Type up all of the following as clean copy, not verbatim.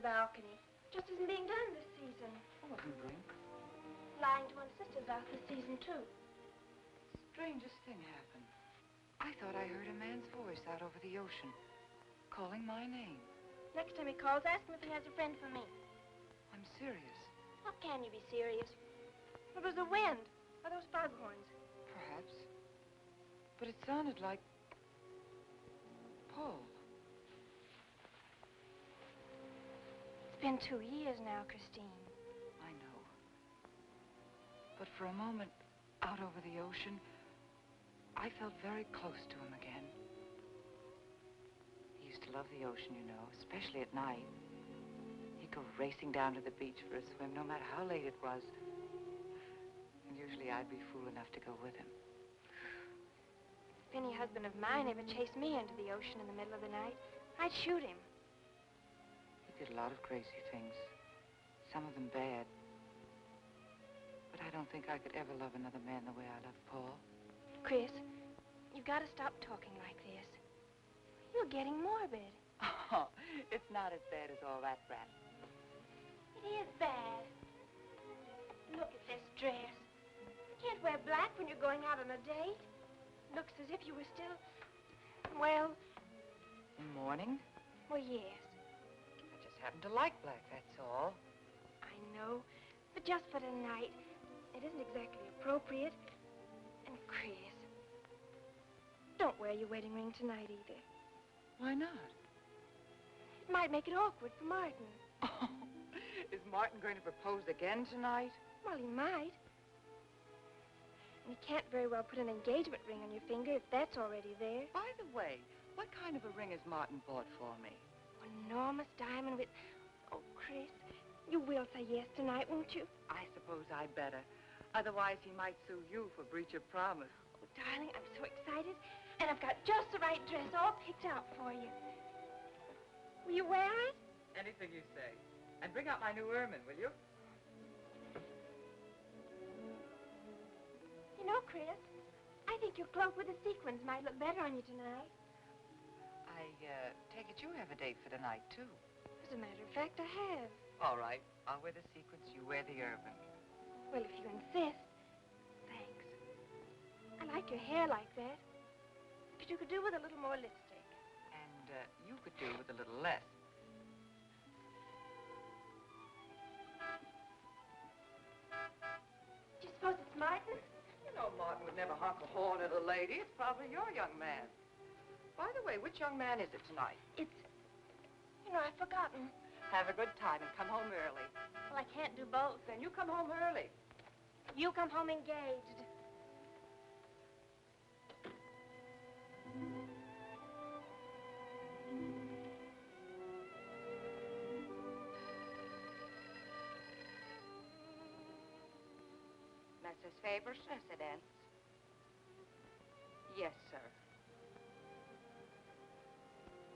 balcony. Just isn't being done this season. Oh, what do you drink? Lying to one's sisters out this season, too. Strangest thing happened. I thought I heard a man's voice out over the ocean, calling my name. Next time he calls, ask him if he has a friend for me. I'm serious. How can you be serious? It was the wind, or those foghorns. Perhaps. But it sounded like Paul. It's been 2 years now, Christine. I know. But for a moment, out over the ocean, I felt very close to him again. He used to love the ocean, you know, especially at night. He'd go racing down to the beach for a swim, no matter how late it was. And usually I'd be fool enough to go with him. If any husband of mine ever chased me into the ocean in the middle of the night, I'd shoot him. He did a lot of crazy things, some of them bad. But I don't think I could ever love another man the way I love Paul. Chris, you've got to stop talking like this. You're getting morbid. Oh, it's not as bad as all that, Brat. It is bad. Look at this dress. You can't wear black when you're going out on a date. Looks as if you were still, well... In mourning? Well, yes. I just happen to like black, that's all. I know, but just for tonight, it isn't exactly appropriate. And Chris, don't wear your wedding ring tonight either. Why not? It might make it awkward for Martin. Oh, is Martin going to propose again tonight? Well, he might. And you can't very well put an engagement ring on your finger if that's already there. By the way, what kind of a ring has Martin bought for me? An enormous diamond with... Oh, Chris, you will say yes tonight, won't you? I suppose I better. Otherwise, he might sue you for breach of promise. Oh, darling, I'm so excited. And I've got just the right dress all picked out for you. Will you wear it? Anything you say. And bring out my new ermine, will you? You know, Chris, I think your cloak with the sequins might look better on you tonight. I take it you have a date for tonight, too. As a matter of fact, I have. All right. I'll wear the sequins, you wear the ermine. Well, if you insist. Thanks. I like your hair like that. But you could do with a little more lipstick. And you could do with a little less. Do you suppose it's Martin? You know Martin would never honk a horn at a lady. It's probably your young man. By the way, which young man is it tonight? It's... You know, I've forgotten. Have a good time and come home early. Well, I can't do both. Then you come home early. You come home engaged. Mrs. Faber's residence? Yes, sir.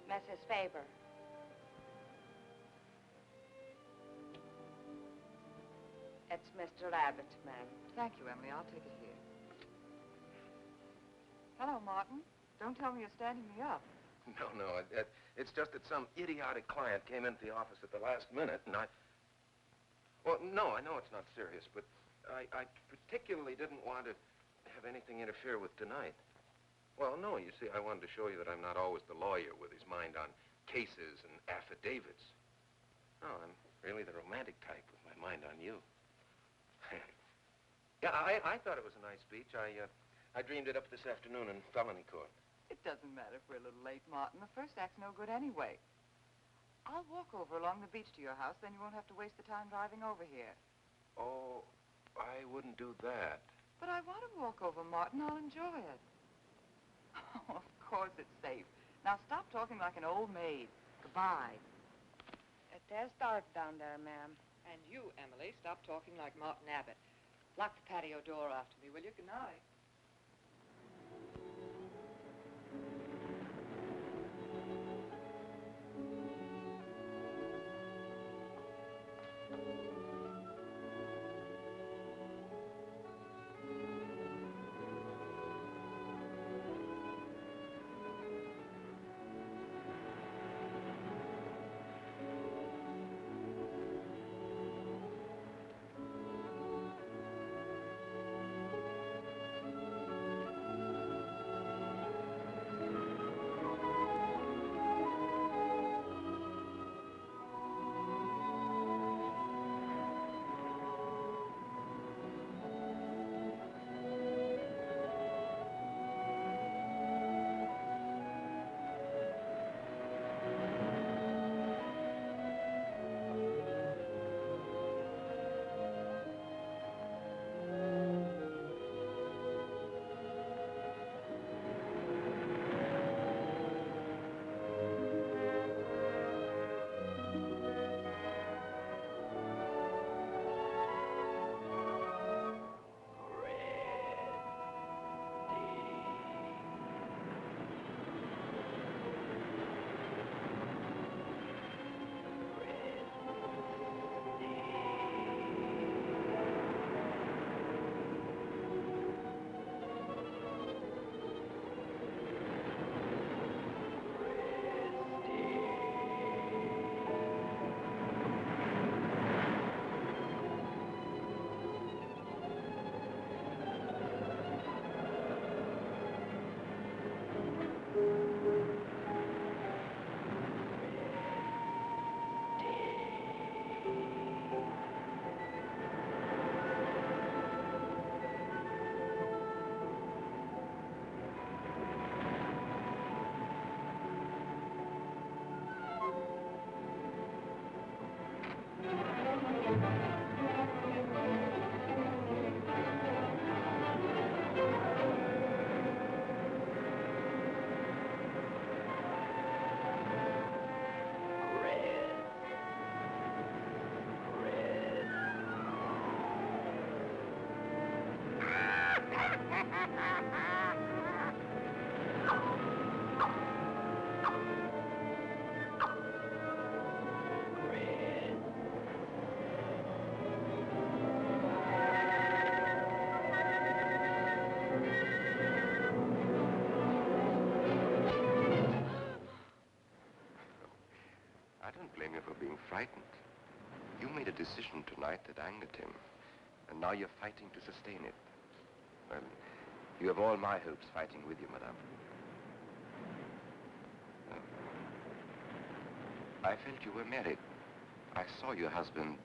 Mrs. Faber. It's Mr. Abbott, ma'am. Thank you, Emily. I'll take it here. Hello, Martin. Don't tell me you're standing me up. No. It's just that some idiotic client came into the office at the last minute, and Well, no, I know it's not serious, but I particularly didn't want to have anything interfere with tonight. Well, no, you see, I wanted to show you that I'm not always the lawyer with his mind on cases and affidavits. No, I'm really the romantic type with my mind on you. Yeah, I thought it was a nice speech. I dreamed it up this afternoon in felony court. It doesn't matter if we're a little late, Martin. The first act's no good anyway. I'll walk over along the beach to your house, then you won't have to waste the time driving over here. Oh, I wouldn't do that. But I want to walk over, Martin. I'll enjoy it. Oh, of course it's safe. Now stop talking like an old maid. Goodbye. There's dark down there, ma'am. And you, Emily, stop talking like Martin Abbott. Lock the patio door after me, will you? Good night. blame you for being frightened. You made a decision tonight that angered him, and now you're fighting to sustain it. Well, you have all my hopes fighting with you, madame. I felt you were married. I saw your husband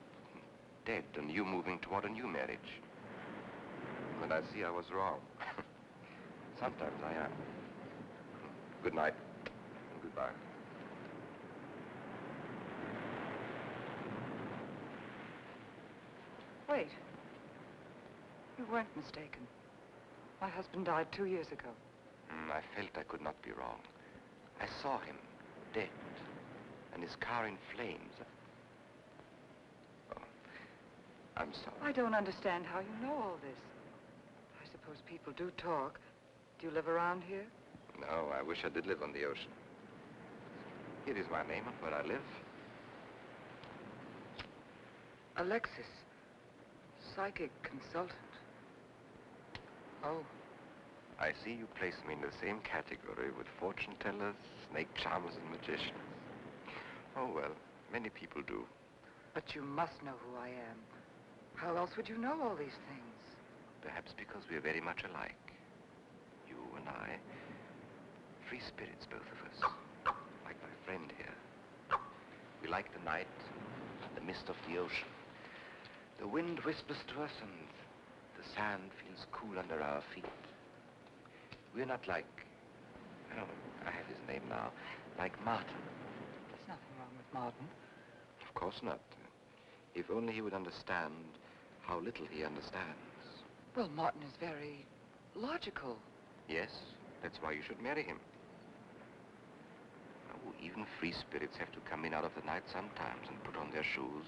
dead and you moving toward a new marriage. And I see I was wrong. Sometimes I am. Good night and goodbye. Wait. You weren't mistaken. My husband died 2 years ago. I felt I could not be wrong. I saw him dead and his car in flames. Oh, I'm sorry. I don't understand how you know all this. I suppose people do talk. Do you live around here? No, I wish I did live on the ocean. Here is my name and where I live. Alexis. Psychic consultant. Oh. I see you place me in the same category with fortune tellers, snake charmers, and magicians. Oh, well, many people do. But you must know who I am. How else would you know all these things? Perhaps because we're very much alike. You and I. Free spirits, both of us. Like my friend here. We like the night, the mist of the ocean. The wind whispers to us and the sand feels cool under our feet. We're not like, oh, I have his name now, like Martin. There's nothing wrong with Martin. Of course not. If only he would understand how little he understands. Well, Martin is very logical. Yes, that's why you should marry him. Oh, even free spirits have to come in out of the night sometimes and put on their shoes,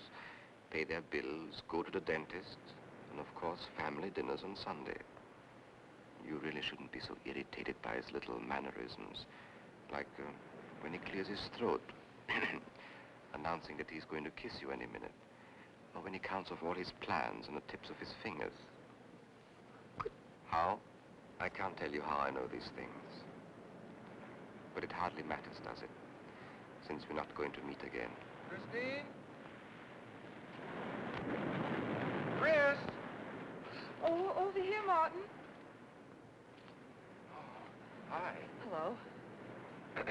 pay their bills, go to the dentist, and of course, family dinners on Sunday. You really shouldn't be so irritated by his little mannerisms, like when he clears his throat, announcing that he's going to kiss you any minute, or when he counts off all his plans on the tips of his fingers. How? I can't tell you how I know these things. But it hardly matters, does it? Since we're not going to meet again. Christine? Chris! Oh, over here, Martin. Hi. Hello. Well,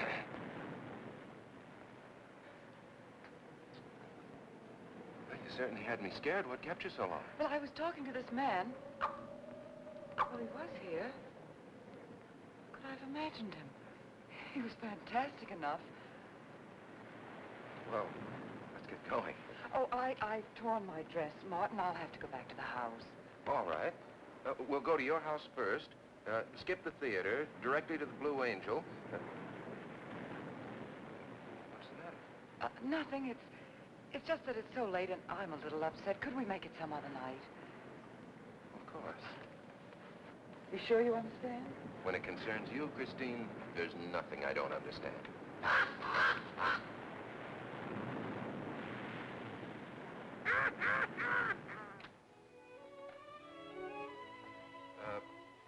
you certainly had me scared. What kept you so long? Well, I was talking to this man. Well, he was here. Could I have imagined him? He was fantastic enough. Well, let's get going. Oh, I've torn my dress, Martin. I'll have to go back to the house. All right. We'll go to your house first, skip the theater, directly to the Blue Angel. What's the matter? Nothing. It's just that it's so late and I'm a little upset. Could we make it some other night? Of course. You sure you understand? When it concerns you, Christine, there's nothing I don't understand.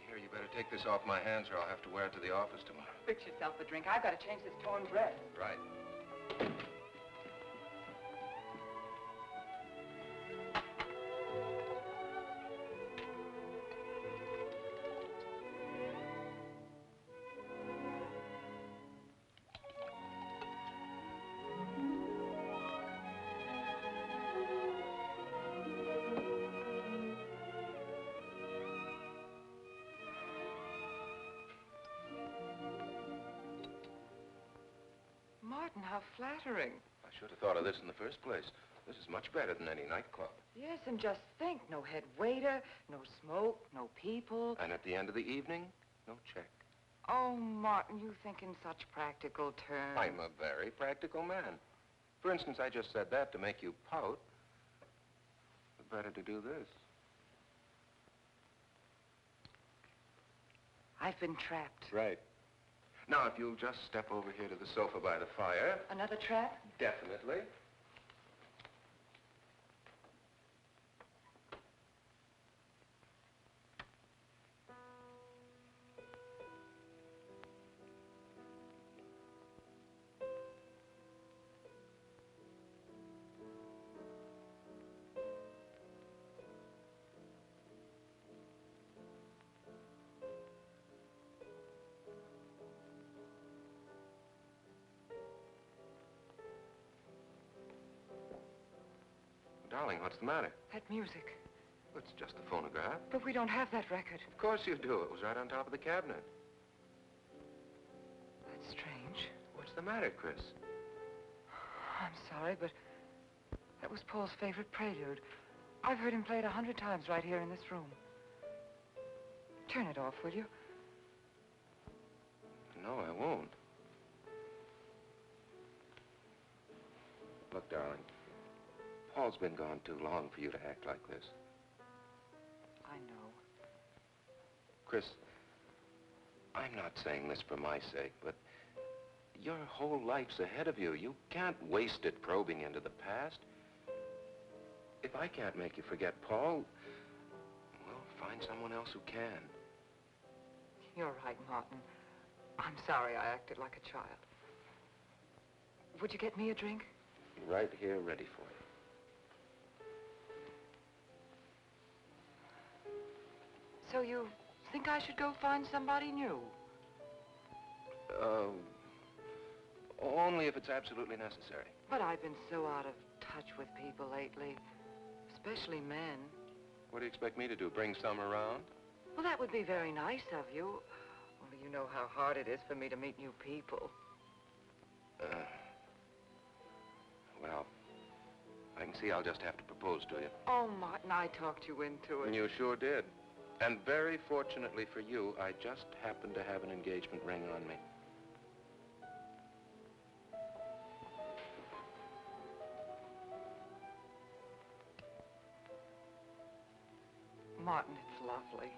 Here, you better take this off my hands or I'll have to wear it to the office tomorrow. Fix yourself a drink. I've got to change this torn dress. Right. Martin, how flattering. I should have thought of this in the first place. This is much better than any nightclub. Yes, and just think, no head waiter, no smoke, no people. And at the end of the evening, no check. Oh, Martin, you think in such practical terms. I'm a very practical man. For instance, I just said that to make you pout. But better to do this. I've been trapped. Right. Now, if you'll just step over here to the sofa by the fire. Another trap? Definitely. Darling, what's the matter? That music. It's just a phonograph. But we don't have that record. Of course you do. It was right on top of the cabinet. That's strange. What's the matter, Chris? I'm sorry, but that was Paul's favorite prelude. I've heard him play it 100 times right here in this room. Turn it off, will you? No, I won't. Look, darling, Paul's been gone too long for you to act like this. I know. Chris, I'm not saying this for my sake, but your whole life's ahead of you. You can't waste it probing into the past. If I can't make you forget Paul, well, find someone else who can. You're right, Martin. I'm sorry I acted like a child. Would you get me a drink? Right here, ready for you. So you think I should go find somebody new? Only if it's absolutely necessary. But I've been so out of touch with people lately, especially men. What do you expect me to do, bring some around? Well, that would be very nice of you. Only you know how hard it is for me to meet new people. Well, I can see I'll just have to propose to you. Oh, Martin, I talked you into it. You sure did. And very fortunately for you, I just happened to have an engagement ring on me. Martin, it's lovely.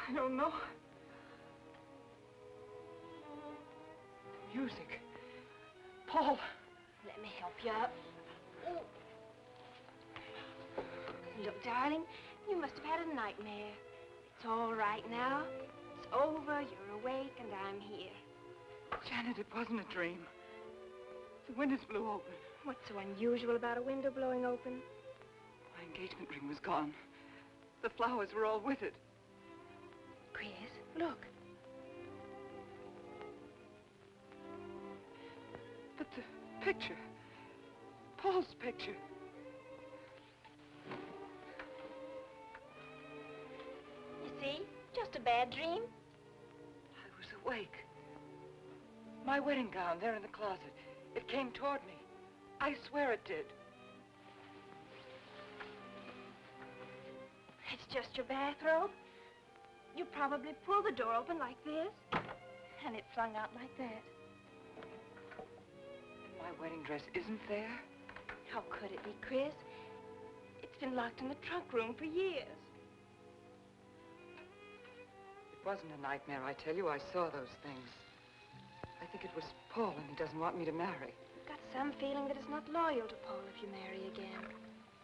I don't know. Music. Paul. Let me help you up. Oh. Look, darling, you must have had a nightmare. It's all right now. It's over, you're awake, and I'm here. Janet, it wasn't a dream. The windows blew open. What's so unusual about a window blowing open? My engagement ring was gone. The flowers were all with it. Chris, look. But the picture. Paul's picture. You see? Just a bad dream. I was awake. My wedding gown there in the closet. It came toward me. I swear it did. It's just your bathrobe. You probably pulled the door open like this, and it flung out like that. And my wedding dress isn't there? How could it be, Chris? It's been locked in the trunk room for years. It wasn't a nightmare, I tell you. I saw those things. I think it was Paul, and he doesn't want me to marry. I've got some feeling that it's not loyal to Paul if you marry again.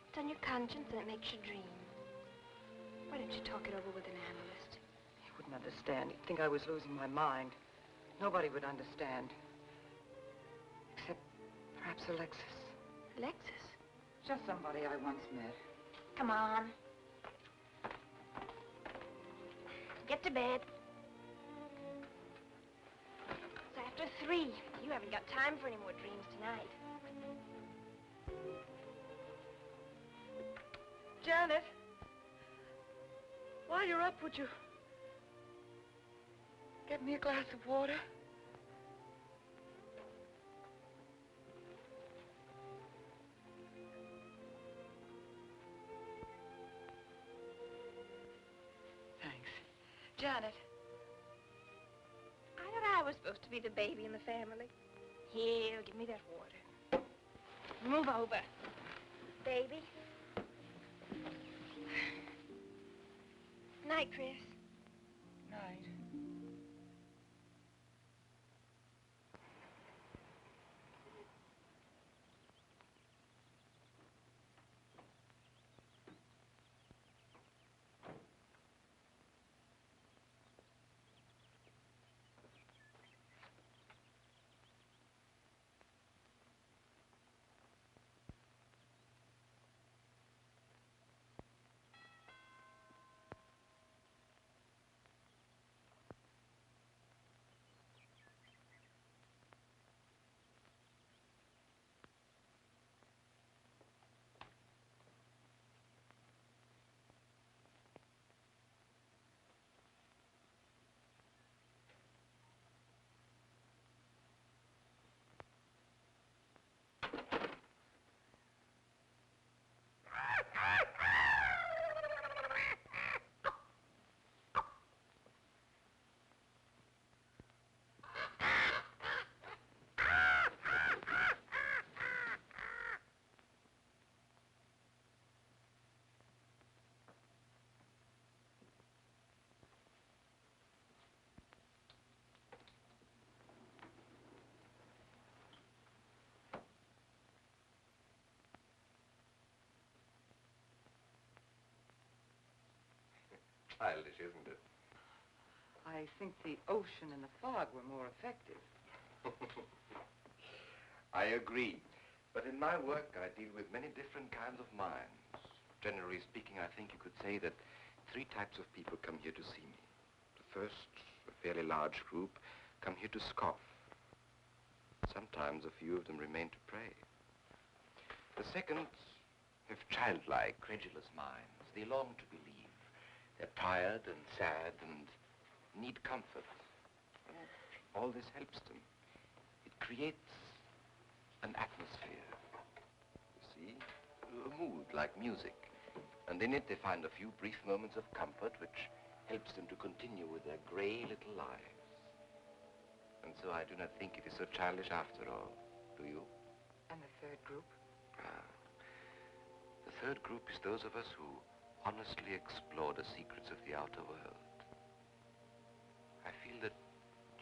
It's on your conscience, and it makes you dream. Why don't you talk it over with an analyst? He wouldn't understand. He'd think I was losing my mind. Nobody would understand. Except perhaps Alexis. Alexis? Just somebody I once met. Come on. Get to bed. It's after 3. You haven't got time for any more dreams tonight. Janet, while you're up, would you get me a glass of water? Thanks. Janet. I thought I was supposed to be the baby in the family. Here, give me that water. Move over. Baby. Night, Chris. Night. Childish, isn't it? I think the ocean and the fog were more effective. I agree. But in my work, I deal with many different kinds of minds. Generally speaking, I think you could say that 3 types of people come here to see me. The first, a fairly large group, come here to scoff. Sometimes a few of them remain to pray. The second have childlike, credulous minds. They long to believe. They're tired and sad and need comfort. And all this helps them. It creates an atmosphere, you see, a mood like music. And in it they find a few brief moments of comfort which helps them to continue with their gray little lives. And so I do not think it is so childish after all, do you? And the third group? The third group is those of us who honestly explore the secrets of the outer world. I feel that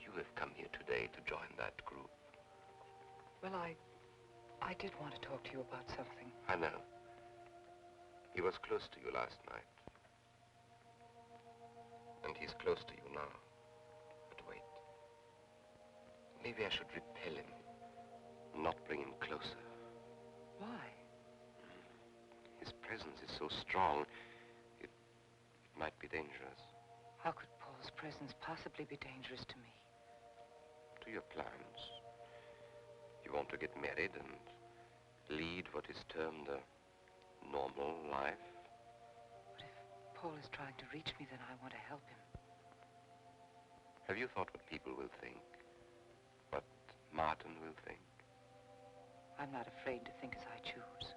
you have come here today to join that group. Well, I did want to talk to you about something. I know. He was close to you last night. And he's close to you now. But wait. Maybe I should repel him. Not bring him closer. Why? His presence is so strong, it might be dangerous. How could Paul's presence possibly be dangerous to me? To your plans. You want to get married and lead what is termed a normal life. But if Paul is trying to reach me, then I want to help him. Have you thought what people will think? What Martin will think? I'm not afraid to think as I choose.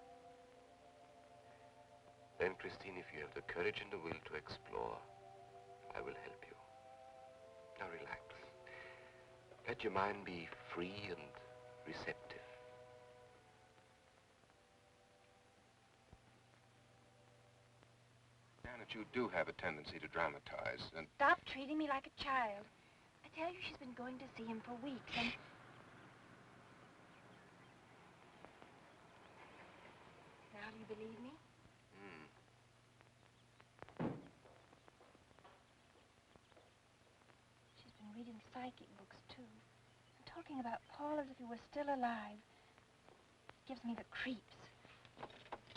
Then, Christine, if you have the courage and the will to explore, I will help you. Now relax. Let your mind be free and receptive. Janet, you do have a tendency to dramatize, and... Stop treating me like a child. I tell you, she's been going to see him for weeks, and... Now do you believe me? She's been reading psychic books, too. And talking about Paul as if he were still alive. It gives me the creeps.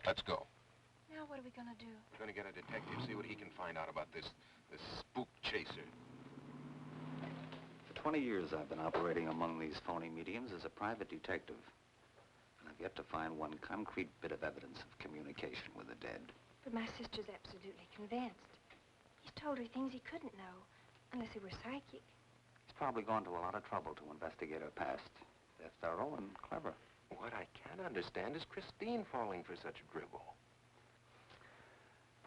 Let's go. Now what are we gonna do? We're gonna get a detective, see what he can find out about this spook chaser. For 20 years, I've been operating among these phony mediums as a private detective. And I've yet to find one concrete bit of evidence of communication with the dead. But my sister's absolutely convinced. He's told her things he couldn't know, unless he were psychic. He's probably gone to a lot of trouble to investigate her past. They're thorough and clever. What I can't understand is Christine falling for such dribble.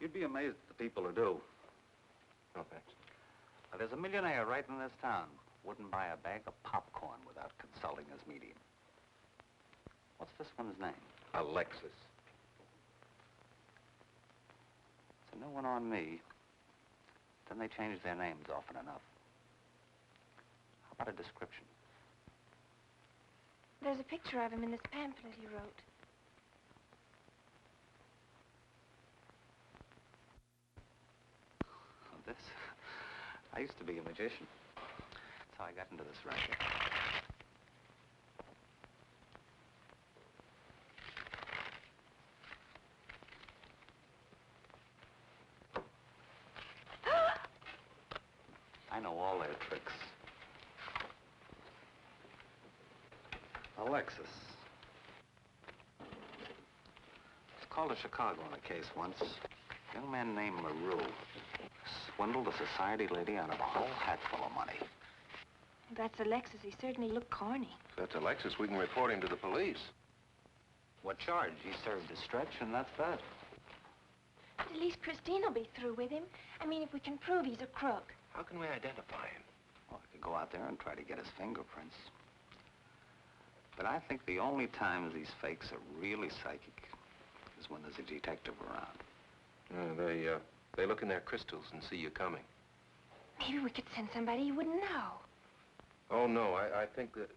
You'd be amazed at the people who do. No, thanks. Now, there's a millionaire right in this town. Wouldn't buy a bag of popcorn without consulting his medium. What's this one's name? Alexis. It's a new one on me. Then they change their names often enough. How about a description? There's a picture of him in this pamphlet he wrote. This? I used to be a magician. That's how I got into this racket. I know all their tricks. Alexis. It's called a Chicago on a case once. A young man named LaRue swindled a society lady out of a whole hatful of money. That's Alexis. He certainly looked corny. If that's Alexis, we can report him to the police. What charge? He served his stretch, and that's that. But at least Christine will be through with him. I mean, if we can prove he's a crook. How can we identify him? Well, I could go out there and try to get his fingerprints. But I think the only times these fakes are really psychic is when there's a detective around. They look in their crystals and see you coming. Maybe we could send somebody you wouldn't know. Oh, no, I think that...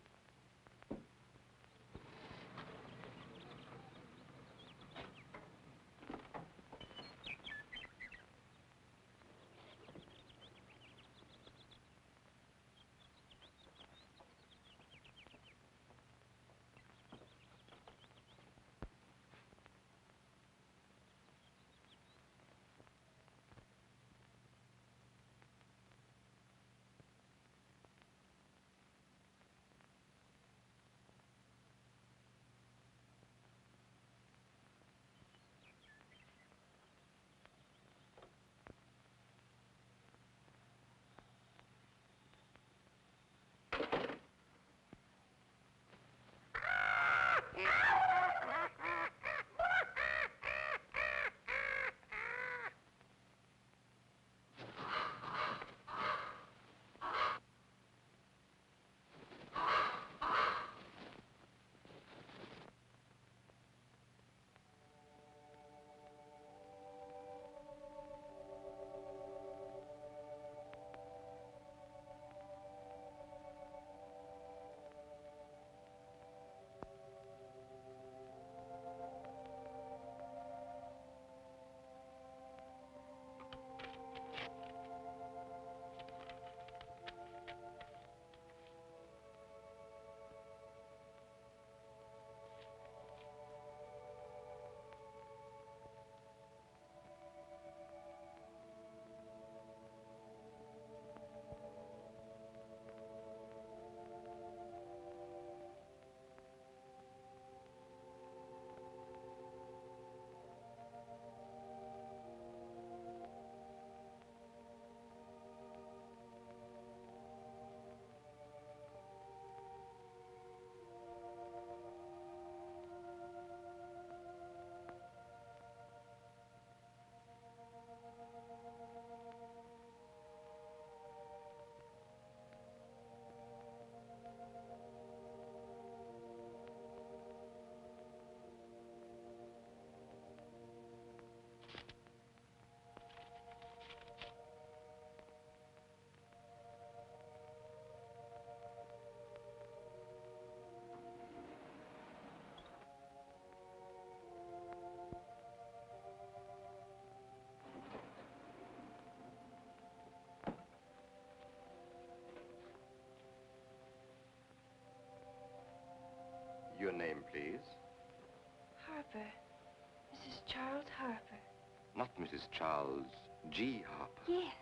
Mrs. Charles G. Harper? Yes.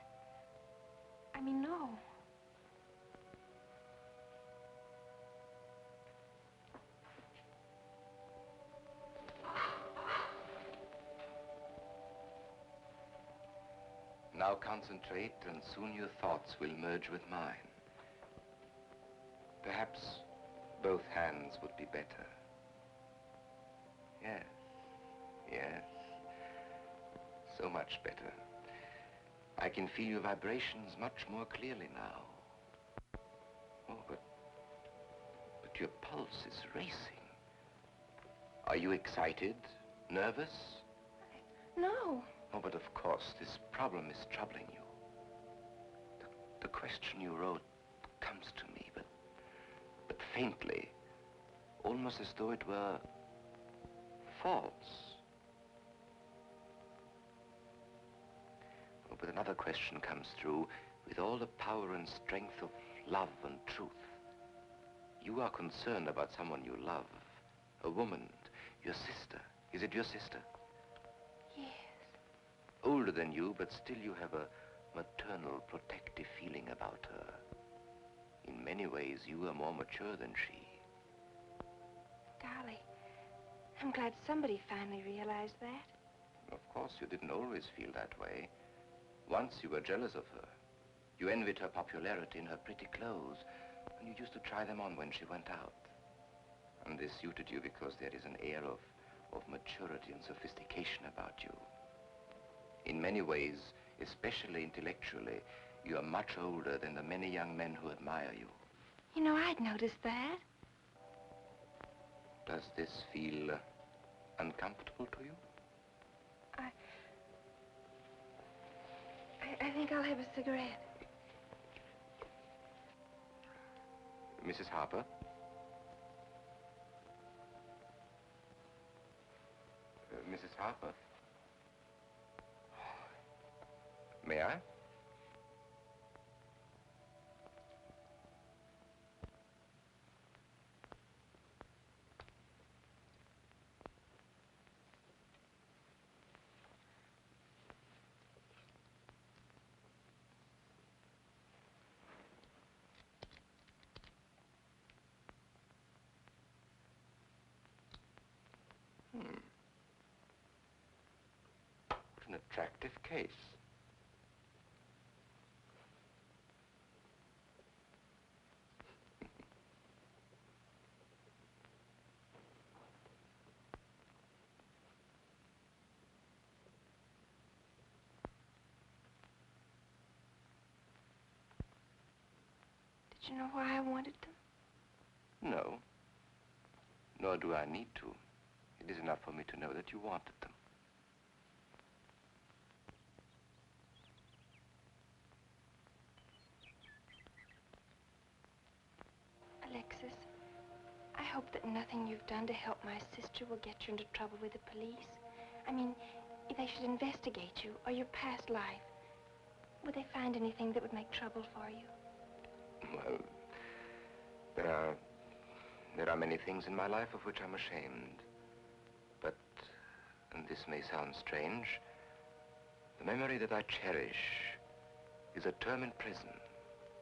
I mean, no. Now concentrate, and soon your thoughts will merge with mine. Perhaps both hands would be better. Yes, yes. So much better. I can feel your vibrations much more clearly now. Oh, but your pulse is racing. Are you excited? Nervous? No. Oh, but of course, this problem is troubling you. The question you wrote comes to me, but faintly, almost as though it were false. Oh, but another question comes through with all the power and strength of love and truth. You are concerned about someone you love, a woman, your sister. Is it your sister? Yes. Older than you, but still you have a maternal, protective feeling about her. In many ways, you are more mature than she. Golly, I'm glad somebody finally realized that. Of course, you didn't always feel that way. Once you were jealous of her. You envied her popularity in her pretty clothes, and you used to try them on when she went out. And this suited you because there is an air of maturity and sophistication about you. In many ways, especially intellectually, you are much older than the many young men who admire you. You know, I'd noticed that. Does this feel uncomfortable to you? I think I'll have a cigarette. Mrs. Harper? Mrs. Harper? May I? What an attractive case. Did you know why I wanted them? No. Nor do I need to. It is enough for me to know that you wanted them. Alexis, I hope that nothing you've done to help my sister will get you into trouble with the police. I mean, if they should investigate you or your past life, would they find anything that would make trouble for you? Well, there are many things in my life of which I'm ashamed. But, and this may sound strange, the memory that I cherish is a term in prison.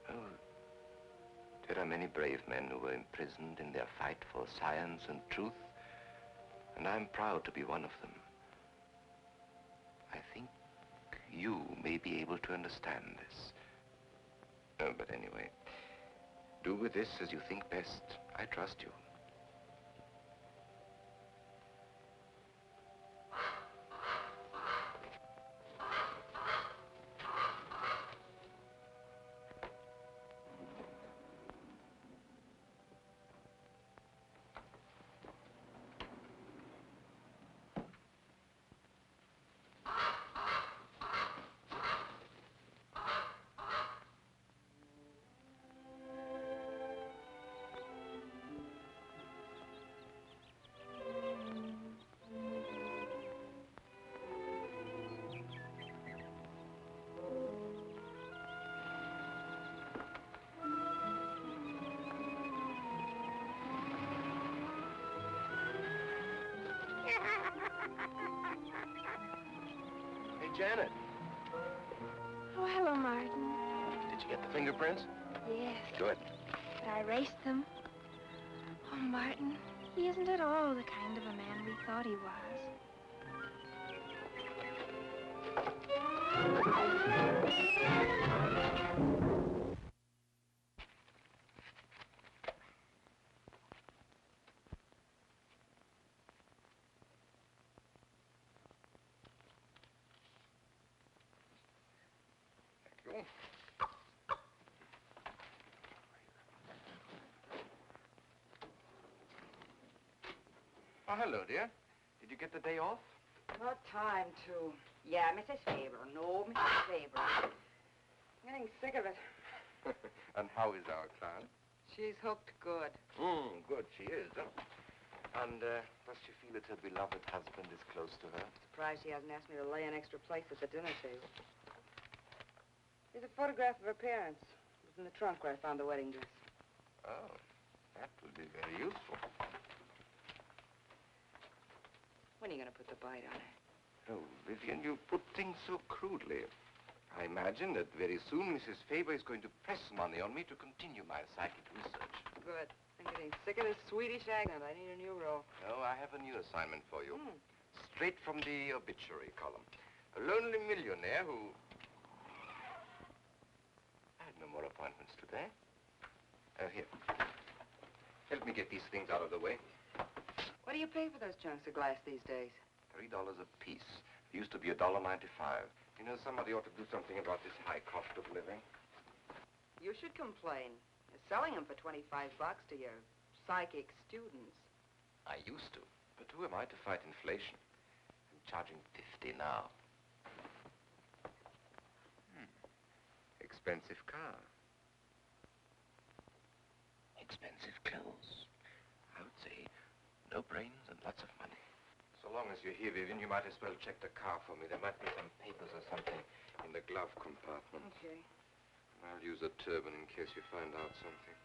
Oh, there are many brave men who were imprisoned in their fight for science and truth, and I'm proud to be one of them. I think you may be able to understand this. Oh, but anyway, do with this as you think best. I trust you. Janet. Oh, hello, Martin. Did you get the fingerprints? Yes, Good. but I erased them. Oh, Martin, he isn't at all the kind of a man we thought he was. Thank you. Oh, hello, dear. Did you get the day off? What time to? Yeah, Mrs. Faber. No, Mrs. Faber. I'm getting sick of it. And how is our client? She's hooked good. Good, she is. Huh? And does she feel that her beloved husband is close to her? Surprised she hasn't asked me to lay an extra place at the dinner table. Here's a photograph of her parents. It was in the trunk where I found the wedding dress. Oh, that would be very useful. When are you going to put the bite on her? Oh, Vivian, you put things so crudely. I imagine that very soon Mrs. Faber is going to press money on me to continue my psychic research. Good. I'm getting sick of this Swedish accent. I need a new role. Oh, I have a new assignment for you. Straight from the obituary column. A lonely millionaire who... I had no more appointments today. Here. Help me get these things out of the way. What do you pay for those chunks of glass these days? $3 a piece. It used to be $1.95. You know, somebody ought to do something about this high cost of living. You should complain. You're selling them for 25 bucks to your psychic students. I used to. But who am I to fight inflation? I'm charging 50 now. Expensive car. Expensive clothes. I would say no brains and lots of money. So long as you're here, Vivian, you might as well check the car for me. There might be some papers or something in the glove compartment. Okay. I'll use a turban in case you find out something.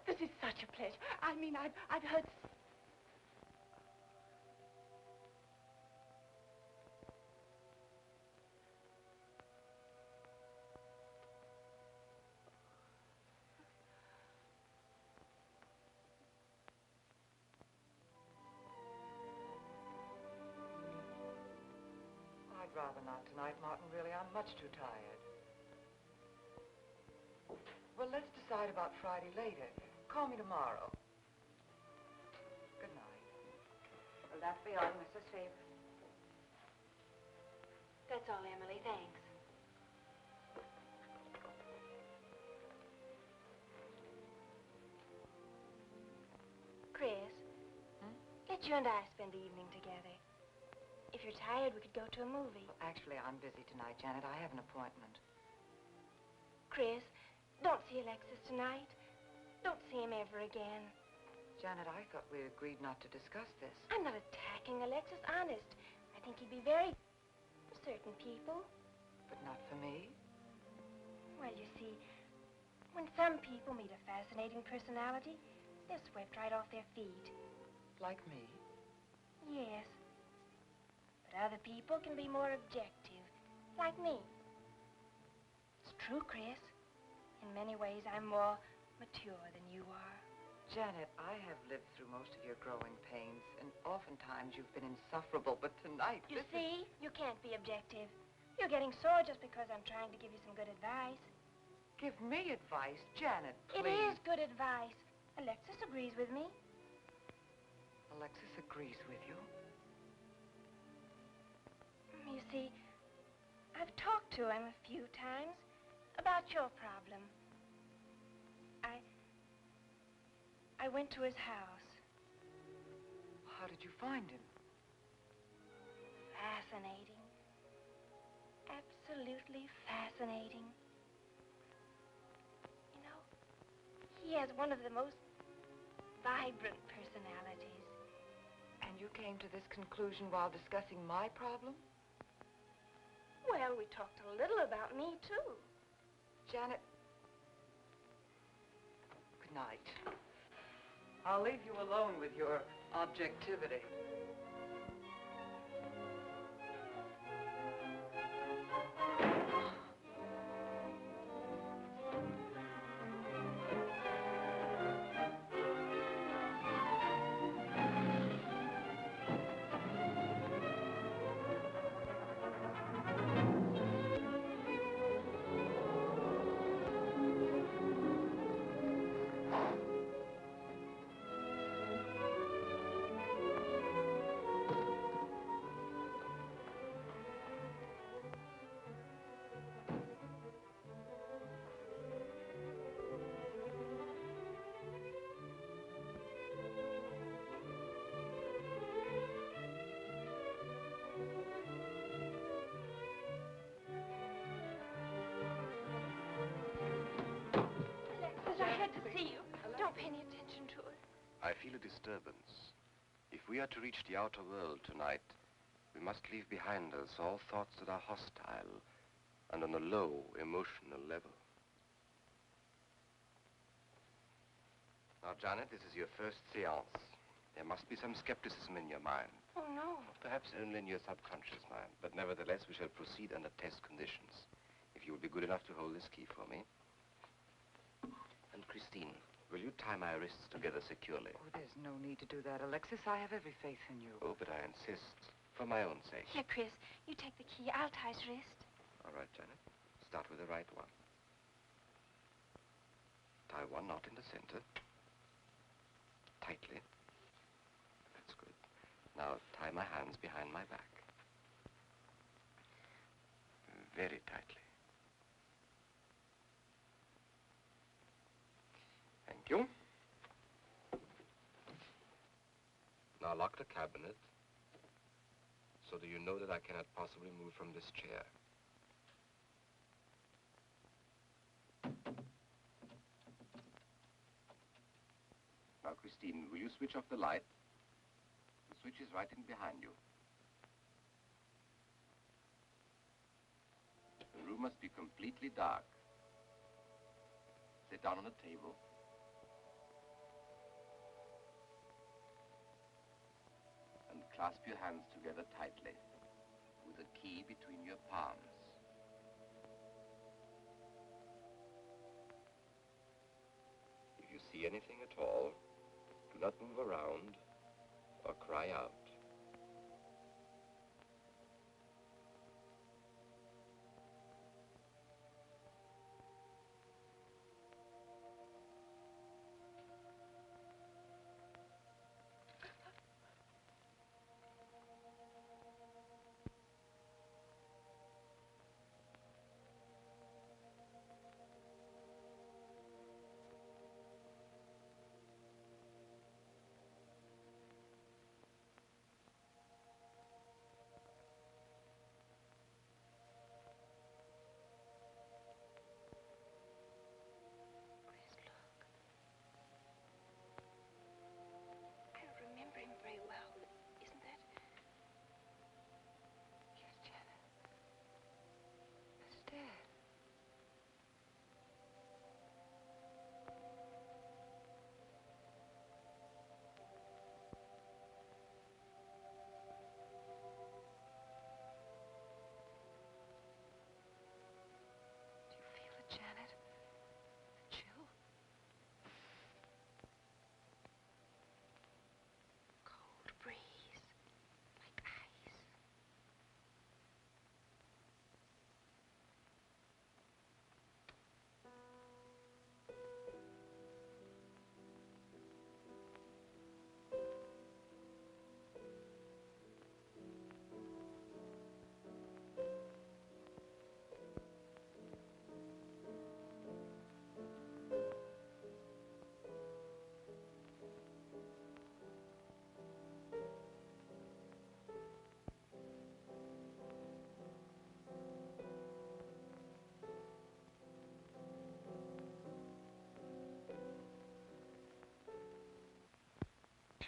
This is such a pleasure. I mean, I've heard... I'd rather not tonight, Martin, really. I'm much too tired. Well, let's decide about Friday later. Call me tomorrow. Good night. Will that be all, Mrs. Faber? That's all, Emily. Thanks. Chris, let you and I spend the evening together. If you're tired, we could go to a movie. Well, actually, I'm busy tonight, Janet. I have an appointment. Chris, don't see Alexis tonight. Don't see him ever again. Janet, I thought we agreed not to discuss this. I'm not attacking Alexis, honest. I think he'd be very... for certain people. But not for me? Well, you see, when some people meet a fascinating personality, they're swept right off their feet. Like me? Yes. But other people can be more objective, like me. It's true, Chris. In many ways, I'm more mature than you are. Janet, I have lived through most of your growing pains, and oftentimes you've been insufferable, but tonight... You see, you can't be objective. You're getting sore just because I'm trying to give you some good advice. Give me advice, Janet, please. It is good advice. Alexis agrees with me. Alexis agrees with you. You see, I've talked to him a few times about your problem. I went to his house. How did you find him? Fascinating. Absolutely fascinating. You know, he has one of the most vibrant personalities. And you came to this conclusion while discussing my problem? Well, we talked a little about me, too. Janet, good night. I'll leave you alone with your objectivity. Alexis, I had to see you. Don't pay any attention to her. I feel a disturbance. If we are to reach the outer world tonight, we must leave behind us all thoughts that are hostile and on a low emotional level. Now, Janet, this is your first seance. There must be some skepticism in your mind. Oh, no. Perhaps only in your subconscious mind, but nevertheless, we shall proceed under test conditions. If you will be good enough to hold this key for me. And Christine, will you tie my wrists together securely? Oh, there's no need to do that, Alexis. I have every faith in you. Oh, but I insist, for my own sake. Here, Chris, you take the key. I'll tie his wrist. All right, Janet. Start with the right one. Tie one knot in the center. Tightly. That's good. Now tie my hands behind my back. Very tightly. Thank you. Now lock the cabinet so that you know that I cannot possibly move from this chair. Now, Christine, will you switch off the light? The switch is right in behind you. The room must be completely dark. Sit down on a table. And clasp your hands together tightly, with a key between your palms. If you see anything at all, do not move around or cry out.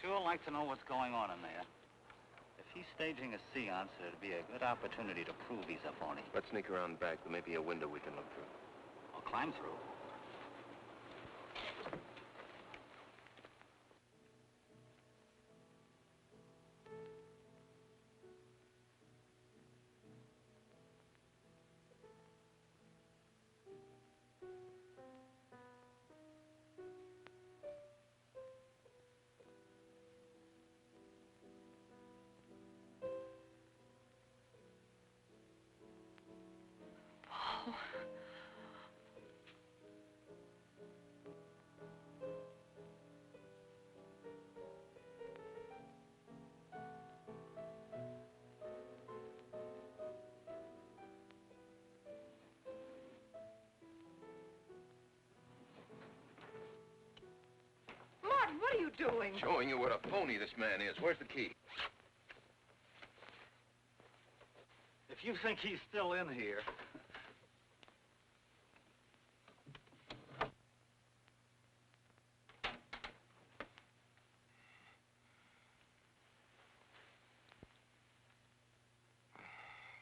Sure like to know what's going on in there. If he's staging a seance, it'd be a good opportunity to prove he's a phony. Let's sneak around back. There may be a window we can look through. Or climb through. Martin, what are you doing? Showing you what a phony this man is. Where's the key? If you think he's still in here...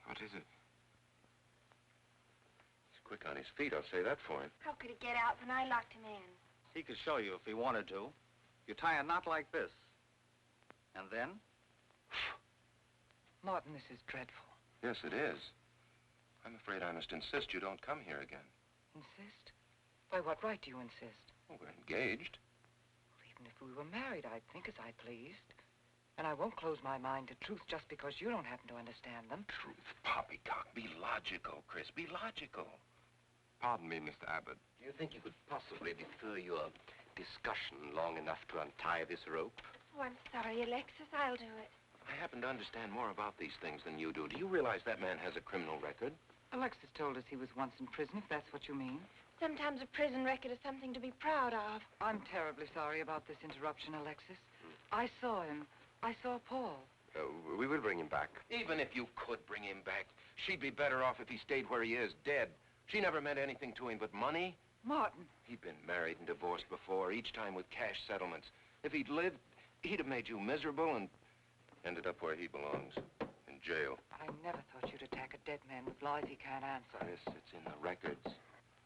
What is it? He's quick on his feet, I'll say that for him. How could he get out when I locked him in? He could show you if he wanted to. You tie a knot like this. And then? Martin, this is dreadful. Yes, it is. I'm afraid I must insist you don't come here again. Insist? By what right do you insist? Well, we're engaged. Well, even if we were married, I'd think as I pleased. And I won't close my mind to truth just because you don't happen to understand them. Truth, poppycock. Be logical, Chris. Be logical. Pardon me, Mr. Abbott. Do you think you could possibly defer your discussion long enough to untie this rope? Oh, I'm sorry, Alexis. I'll do it. I happen to understand more about these things than you do. Do you realize that man has a criminal record? Alexis told us he was once in prison, if that's what you mean. Sometimes a prison record is something to be proud of. I'm terribly sorry about this interruption, Alexis. I saw him. I saw Paul. We will bring him back. Even if you could bring him back, she'd be better off if he stayed where he is, dead. She never meant anything to him but money. Martin. He'd been married and divorced before, each time with cash settlements. If he'd lived, he'd have made you miserable and ended up where he belongs, in jail. I never thought you'd attack a dead man with lies he can't answer. Yes, it's in the records.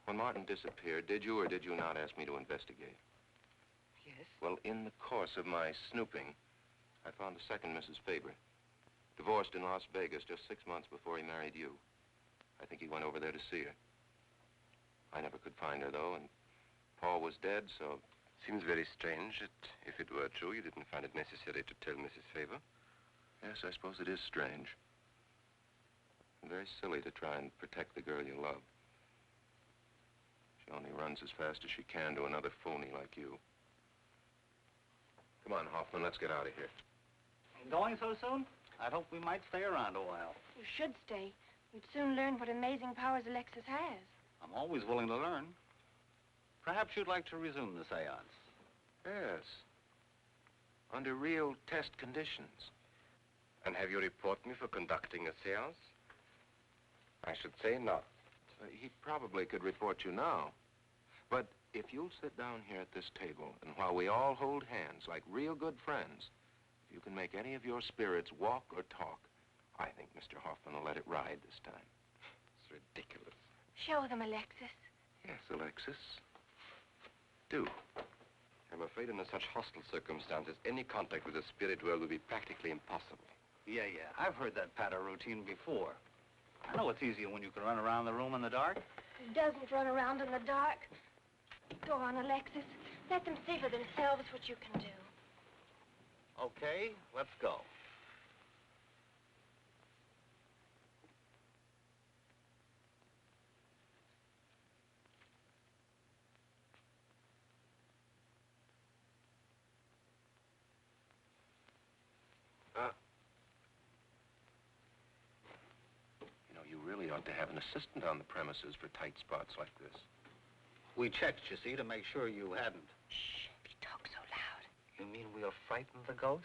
When Martin disappeared, did you or did you not ask me to investigate? Yes? Well, in the course of my snooping, I found a second Mrs. Faber, divorced in Las Vegas just 6 months before he married you. I think he went over there to see her. I never could find her, though, and Paul was dead, so... Seems very strange that if it were true, you didn't find it necessary to tell Mrs. Faber. Yes, I suppose it is strange. And very silly to try and protect the girl you love. She only runs as fast as she can to another phony like you. Come on, Hoffman, let's get out of here. Going so soon? I'd hope we might stay around a while. You should stay. You'd soon learn what amazing powers Alexis has. I'm always willing to learn. Perhaps you'd like to resume the seance. Yes. Under real test conditions. And have you report me for conducting a seance? I should say not. He probably could report you now. But if you'll sit down here at this table, and while we all hold hands like real good friends, if you can make any of your spirits walk or talk, I think Mr. Hoffman will let it ride this time. It's ridiculous. Show them, Alexis. Yes, Alexis. Do. I'm afraid under such hostile circumstances, any contact with the spirit world will be practically impossible. Yeah. I've heard that patter routine before. I know it's easier when you can run around the room in the dark. Who doesn't run around in the dark? Go on, Alexis. Let them see for themselves what you can do. Okay, let's go. You really ought to have an assistant on the premises for tight spots like this. We checked, you see, to make sure you hadn't. Shh, don't talk so loud. You mean we'll frighten the ghosts?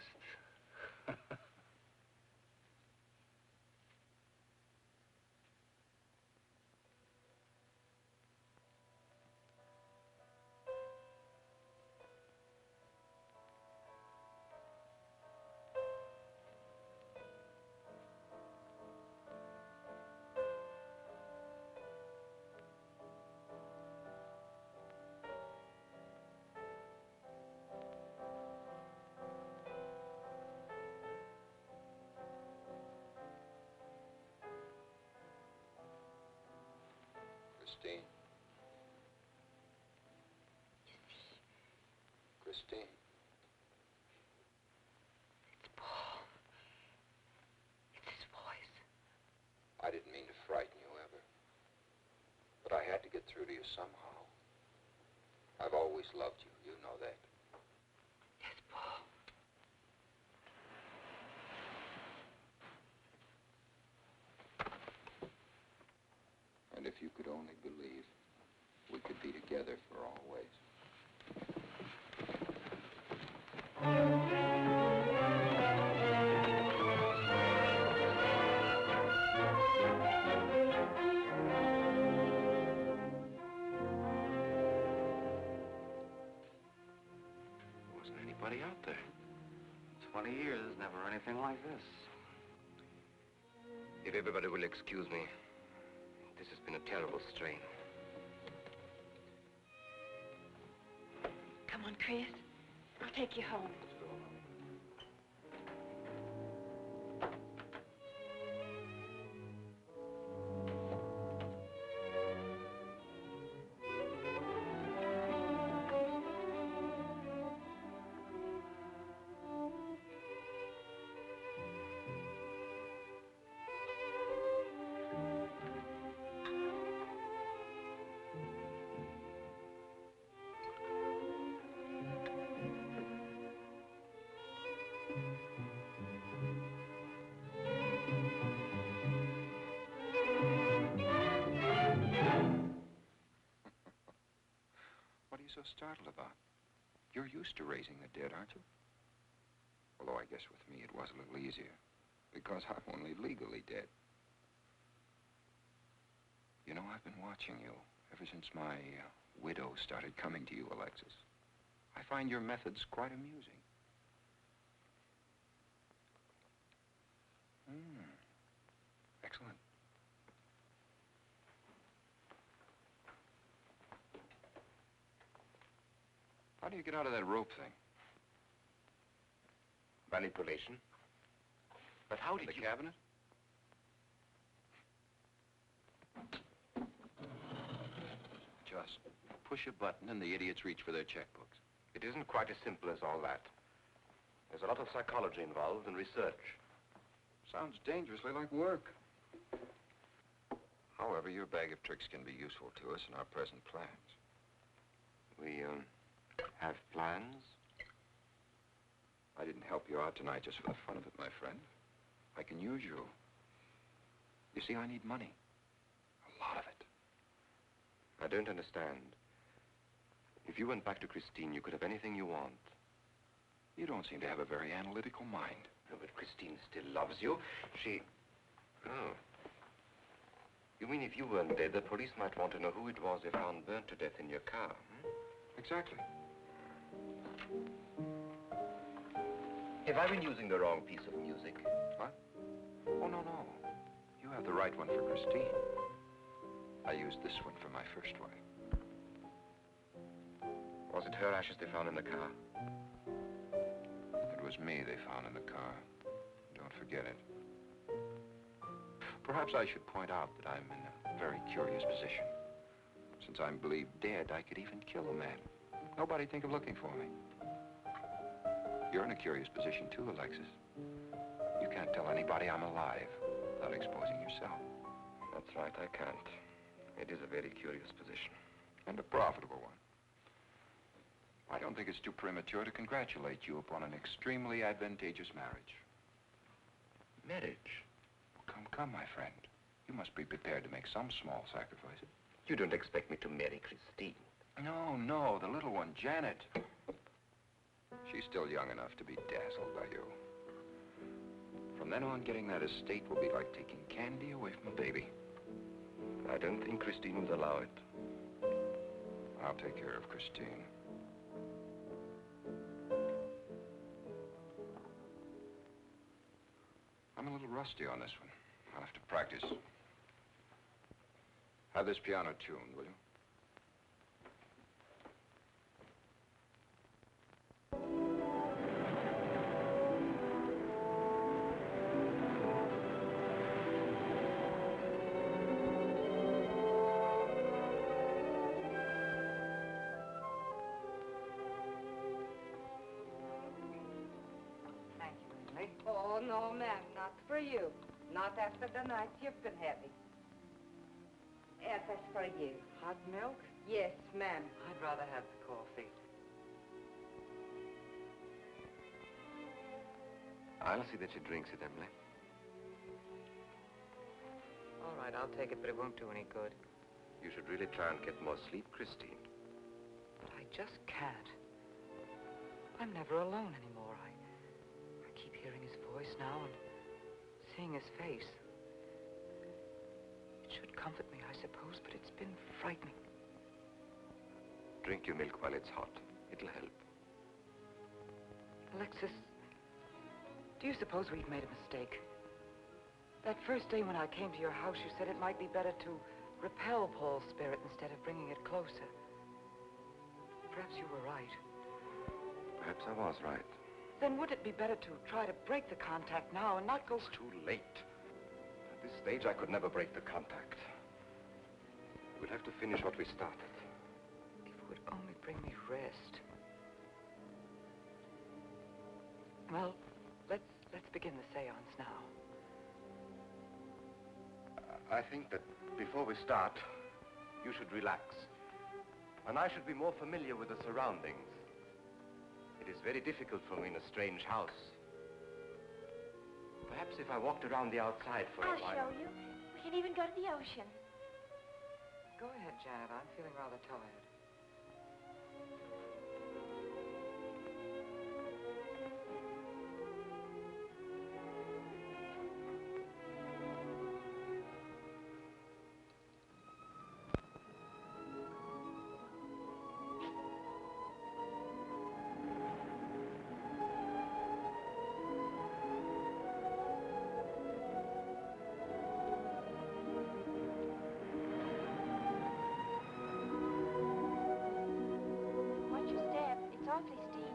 Christine. Christine. It's Paul. It's his voice. I didn't mean to frighten you ever. But I had to get through to you somehow. I've always loved you. You know that. Yes, Paul. And if you could only believe, we could be together for always. There wasn't anybody out there. 20 years, never anything like this. If everybody will excuse me, this has been a terrible strain. Come on, Chris. I'll take you home. What are you so startled about? You're used to raising the dead, aren't you? Although I guess with me it was a little easier, because I'm only legally dead. You know, I've been watching you ever since my widow started coming to you, Alexis. I find your methods quite amusing. Excellent. How do you get out of that rope thing? Manipulation. But how did The you... cabinet? Just push a button and the idiots reach for their checkbooks. It isn't quite as simple as all that. There's a lot of psychology involved and research. Sounds dangerously like work. However, your bag of tricks can be useful to us in our present plans. We, have plans? I didn't help you out tonight just for the fun of it, my friend. I can use you. You see, I need money. A lot of it. I don't understand. If you went back to Christine, you could have anything you want. You don't seem to have a very analytical mind. No, but Christine still loves you. She... Oh. You mean if you weren't dead, the police might want to know who it was they found burnt to death in your car, hmm? Exactly. Have I been using the wrong piece of music? What? Oh, no. You have the right one for Christine. I used this one for my first wife. Was it her ashes they found in the car? It was me they found in the car. Don't forget it. Perhaps I should point out that I'm in a very curious position. Since I'm believed dead, I could even kill a man. Nobody'd think of looking for me. You're in a curious position too, Alexis. You can't tell anybody I'm alive without exposing yourself. That's right, I can't. It is a very curious position. And a profitable one. I don't think it's too premature to congratulate you upon an extremely advantageous marriage. Marriage? Come, my friend. You must be prepared to make some small sacrifices. You don't expect me to marry Christine. No, the little one, Janet. She's still young enough to be dazzled by you. From then on, getting that estate will be like taking candy away from a baby. I don't think Christine would allow it. I'll take care of Christine. I'm a little rusty on this one. I'll have to practice. Have this piano tuned, will you? no, ma'am, not for you. Not after the night you've been having. Yes, that's for you. Hot milk? Yes, ma'am. I'd rather have the coffee. I'll see that she drinks it, Emily. All right, I'll take it, but it won't do any good. You should really try and get more sleep, Christine. But I just can't. I'm never alone anymore. I keep hearing his voice now and seeing his face. It should comfort me, I suppose, but it's been frightening. Drink your milk while it's hot. It'll help. Alexis, do you suppose we've made a mistake? That first day when I came to your house, you said it might be better to repel Paul's spirit instead of bringing it closer. Perhaps you were right. Perhaps I was right. Then would it be better to try to break the contact now and not go... It's too late. At this stage, I could never break the contact. We'll have to finish what we started. If it would only bring me rest. Well, let's begin the seance now. I think that before we start, you should relax. And I should be more familiar with the surroundings. It is very difficult for me in a strange house. Perhaps if I walked around the outside for a while... I'll show you. We can even go to the ocean. Go ahead, Janet. I'm feeling rather tired. Watch your step. It's awfully steep.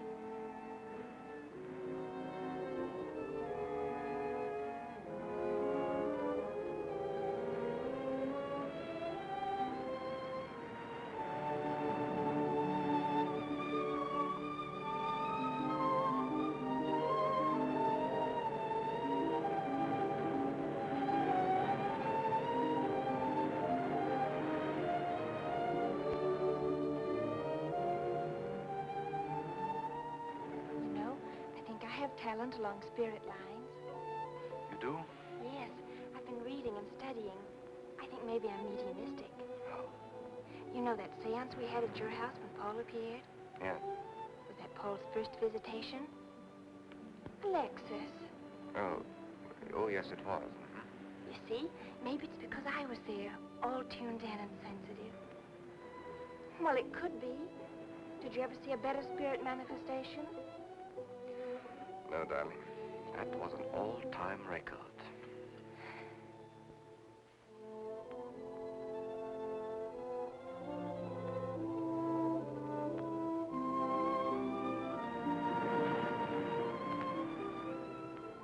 You know, I think I have talent along spirit lines. You do? Yes, I've been reading and studying. I think maybe I'm mediumistic. Oh. You know that seance we had at your house when Paul appeared? Yeah. Was that Paul's first visitation? Alexis. Oh, yes, it was. Mhm. You see, maybe it's because I was there, all tuned in and sensitive. Well, it could be. Did you ever see a better spirit manifestation? No, darling. That was an all-time record.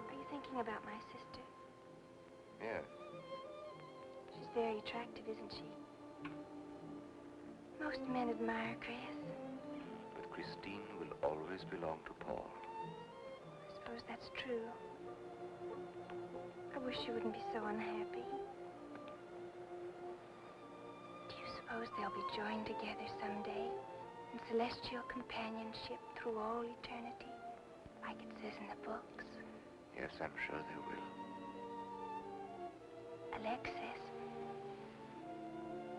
Are you thinking about my sister? Yes. She's very attractive, isn't she? Most men admire Chris. But Christine will always belong to Paul. I suppose that's true. I wish she wouldn't be so unhappy. Do you suppose they'll be joined together someday in celestial companionship through all eternity, like it says in the books? Yes, I'm sure they will. Alexis,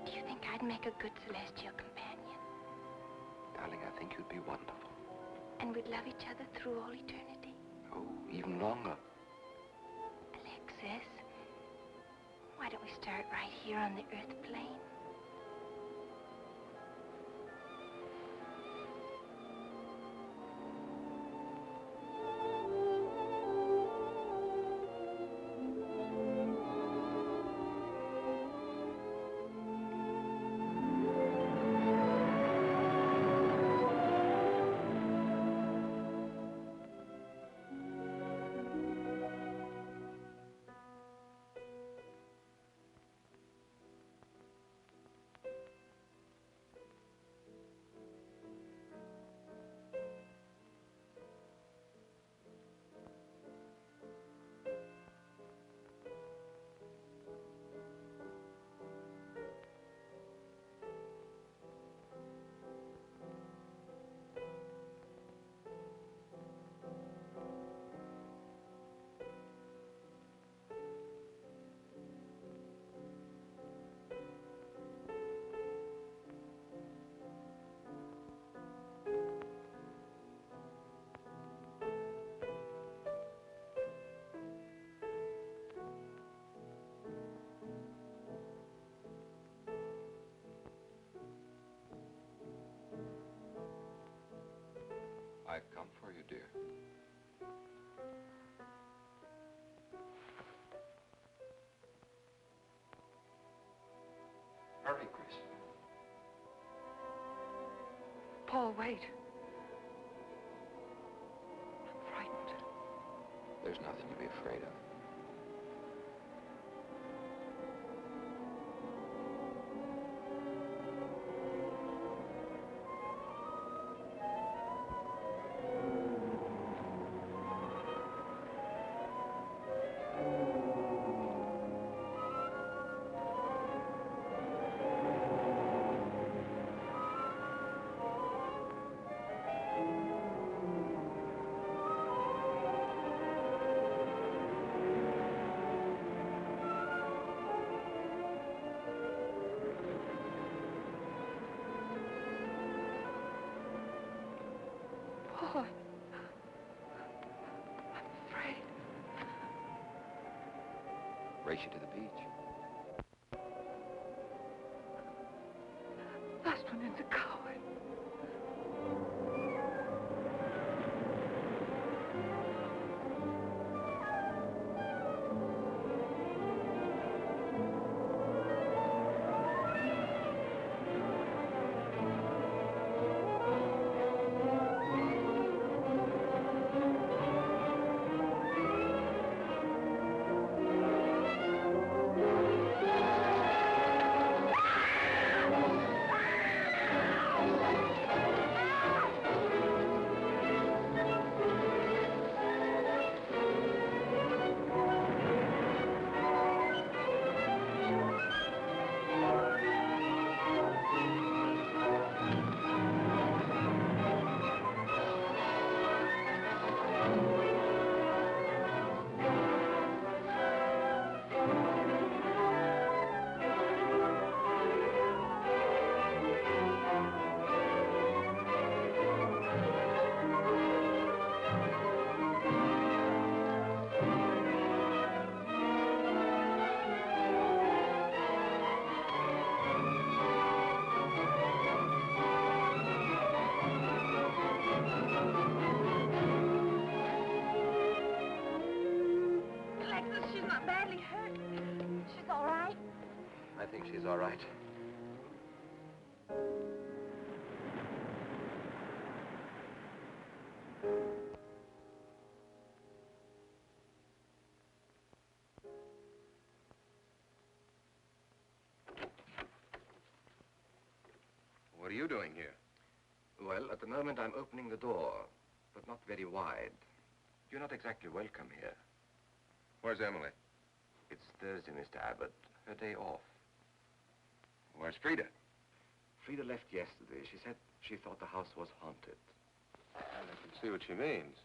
do you think I'd make a good celestial companion? Darling, I think you'd be wonderful. And we'd love each other through all eternity? Oh, even longer. Alexis, why don't we start right here on the earth plane? I've come for you, dear. Hurry, Chris. Paul, wait. I'm frightened. There's nothing to be afraid of. Paul, I'm afraid. Race you to the beach. Last one in's a coward. Alexis, she's not badly hurt. She's all right. I think she's all right. What are you doing here? Well, at the moment I'm opening the door, but not very wide. You're not exactly welcome here. Where's Emily? It's Thursday, Mr. Abbott. Her day off. Where's Frida? Frida left yesterday. She said she thought the house was haunted. I can see what she means.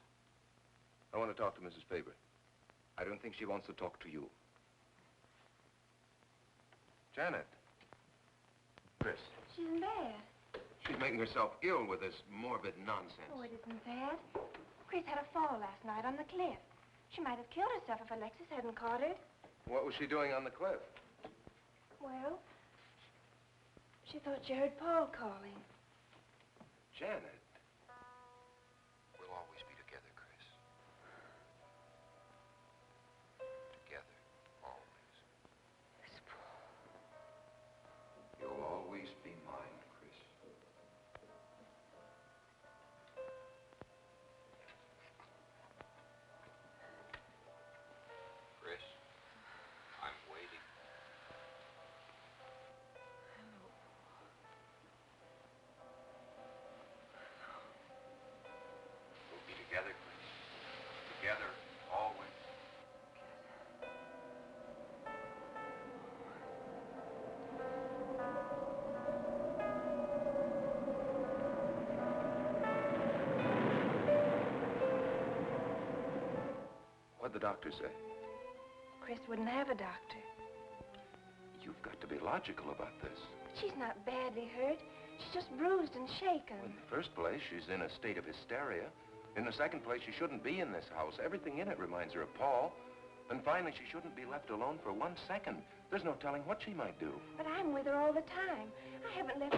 I want to talk to Mrs. Faber. I don't think she wants to talk to you. Janet. Chris. She's in bed. She's making herself ill with this morbid nonsense. Oh, it isn't bad. Chris had a fall last night on the cliff. She might have killed herself if Alexis hadn't caught her. What was she doing on the cliff? Well, she thought she heard Paul calling. Janet. We'll always be together, Chris. Together, always. Miss Paul. You'll always be mine, Chris. Chris, I'm waiting. We'll be together, Chris. Together, always. What'd the doctor say? Chris wouldn't have a doctor. You've got to be logical about this. But she's not badly hurt. She's just bruised and shaken. In the first place, she's in a state of hysteria. In the second place, she shouldn't be in this house. Everything in it reminds her of Paul. And finally, she shouldn't be left alone for 1 second. There's no telling what she might do. But I'm with her all the time. I haven't left...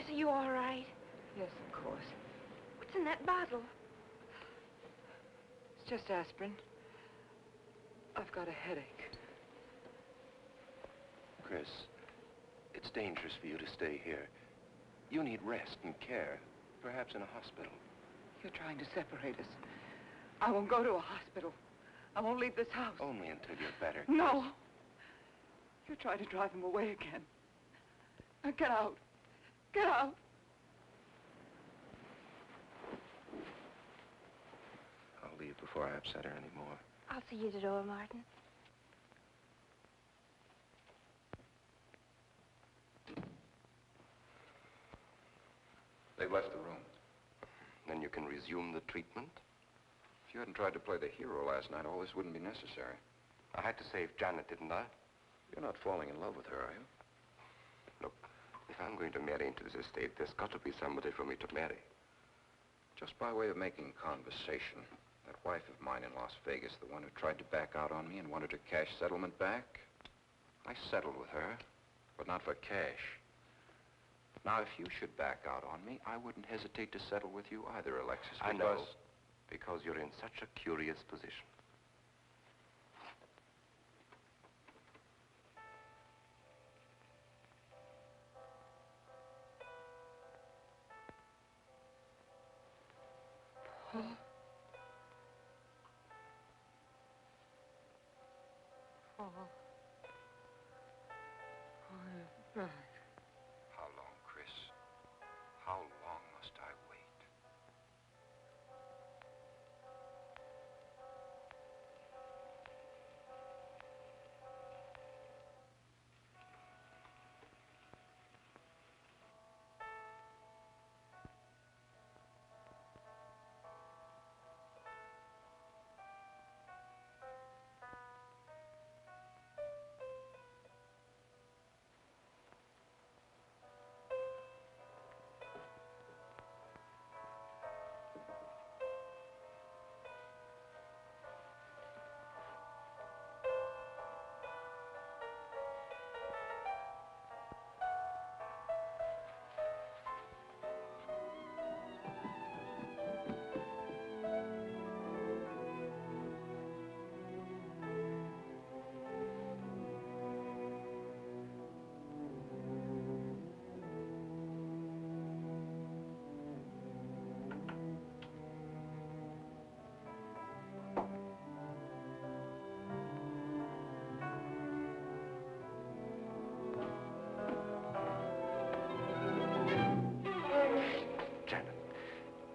Chris, are you all right? Yes, of course. What's in that bottle? It's just aspirin. I've got a headache. Chris, it's dangerous for you to stay here. You need rest and care, perhaps in a hospital. You're trying to separate us. I won't go to a hospital. I won't leave this house. Only until you're better. No. You're trying to drive him away again. Now get out. Get out. I'll leave before I upset her anymore. I'll see you at the door, Martin. They've left the room. Then you can resume the treatment. If you hadn't tried to play the hero last night, all this wouldn't be necessary. I had to save Janet, didn't I? You're not falling in love with her, are you? Look, if I'm going to marry into this estate, there's got to be somebody for me to marry. Just by way of making conversation, that wife of mine in Las Vegas, the one who tried to back out on me and wanted her cash settlement back, I settled with her, but not for cash. Now, if you should back out on me, I wouldn't hesitate to settle with you either, Alexis, I because... know, because you're in such a curious position. Paul. Paul. Oh, brother. How long, Chris? How long must I wait?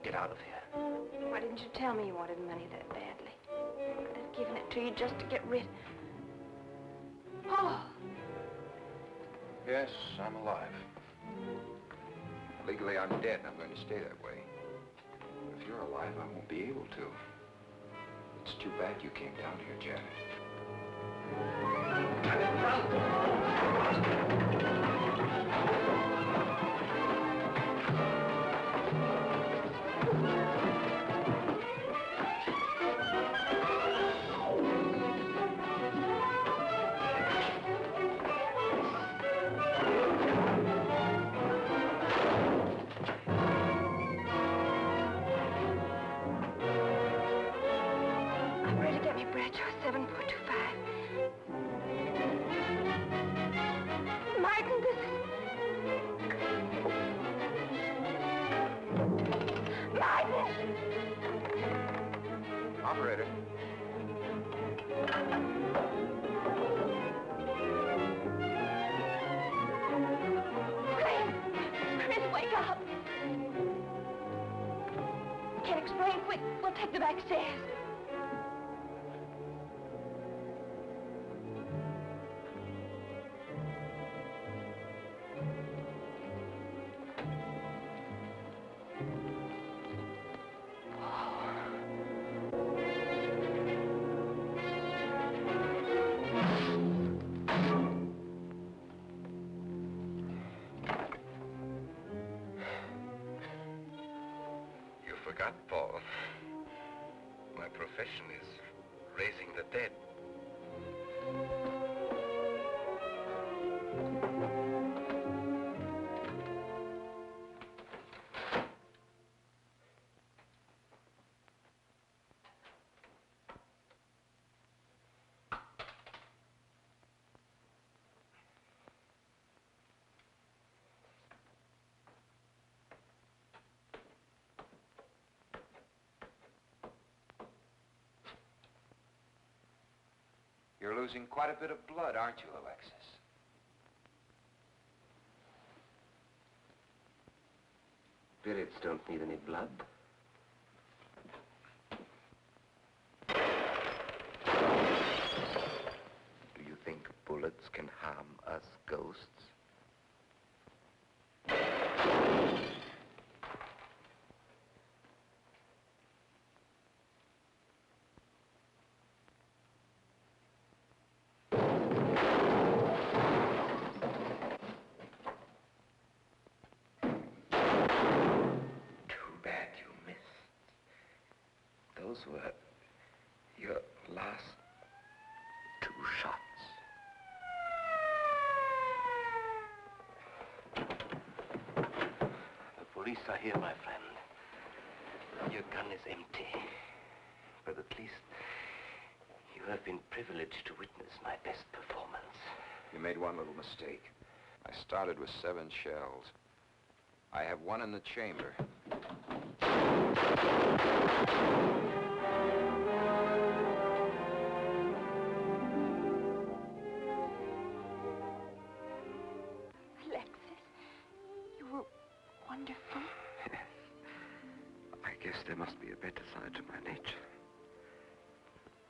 Get out of here. Why didn't you tell me you wanted money that badly? I'd have given it to you just to get rid... Paul! Yes, I'm alive. Legally, I'm dead, and I'm going to stay that way. But if you're alive, I won't be able to. It's too bad you came down here, Janet. I'm ready to get me Bradshaw 7425. Martin, this is... Martin! Operator. Chris, wake up! Can't explain. Quick, we'll take the back stairs. You forgot, Paul. My profession is raising the dead. You're losing quite a bit of blood, aren't you, Alexis? Spirits don't need any blood. Do you think bullets can harm us ghosts? Those were your last 2 shots. The police are here, my friend. Your gun is empty. But at least you have been privileged to witness my best performance. You made one little mistake. I started with 7 shells. I have 1 in the chamber. Alexis, you were wonderful. Yes. I guess there must be a better side to my nature.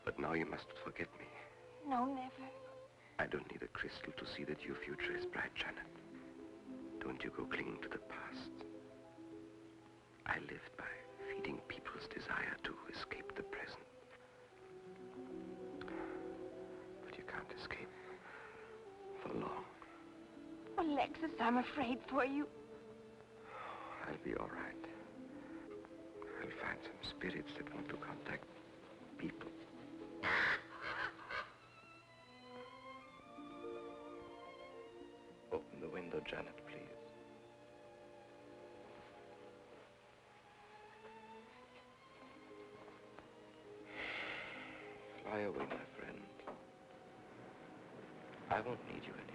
But now you must forget me. No, never. I don't need a crystal to see that your future is bright, Janet. Don't you go clinging to the past. I lived by feeding people's desire to escape the present. But you can't escape for long. Oh, Alexis, I'm afraid for you. I'll be all right. I'll find some spirits that want to contact people. Open the window, Janet, please. Fly away, my friend. I won't need you anymore.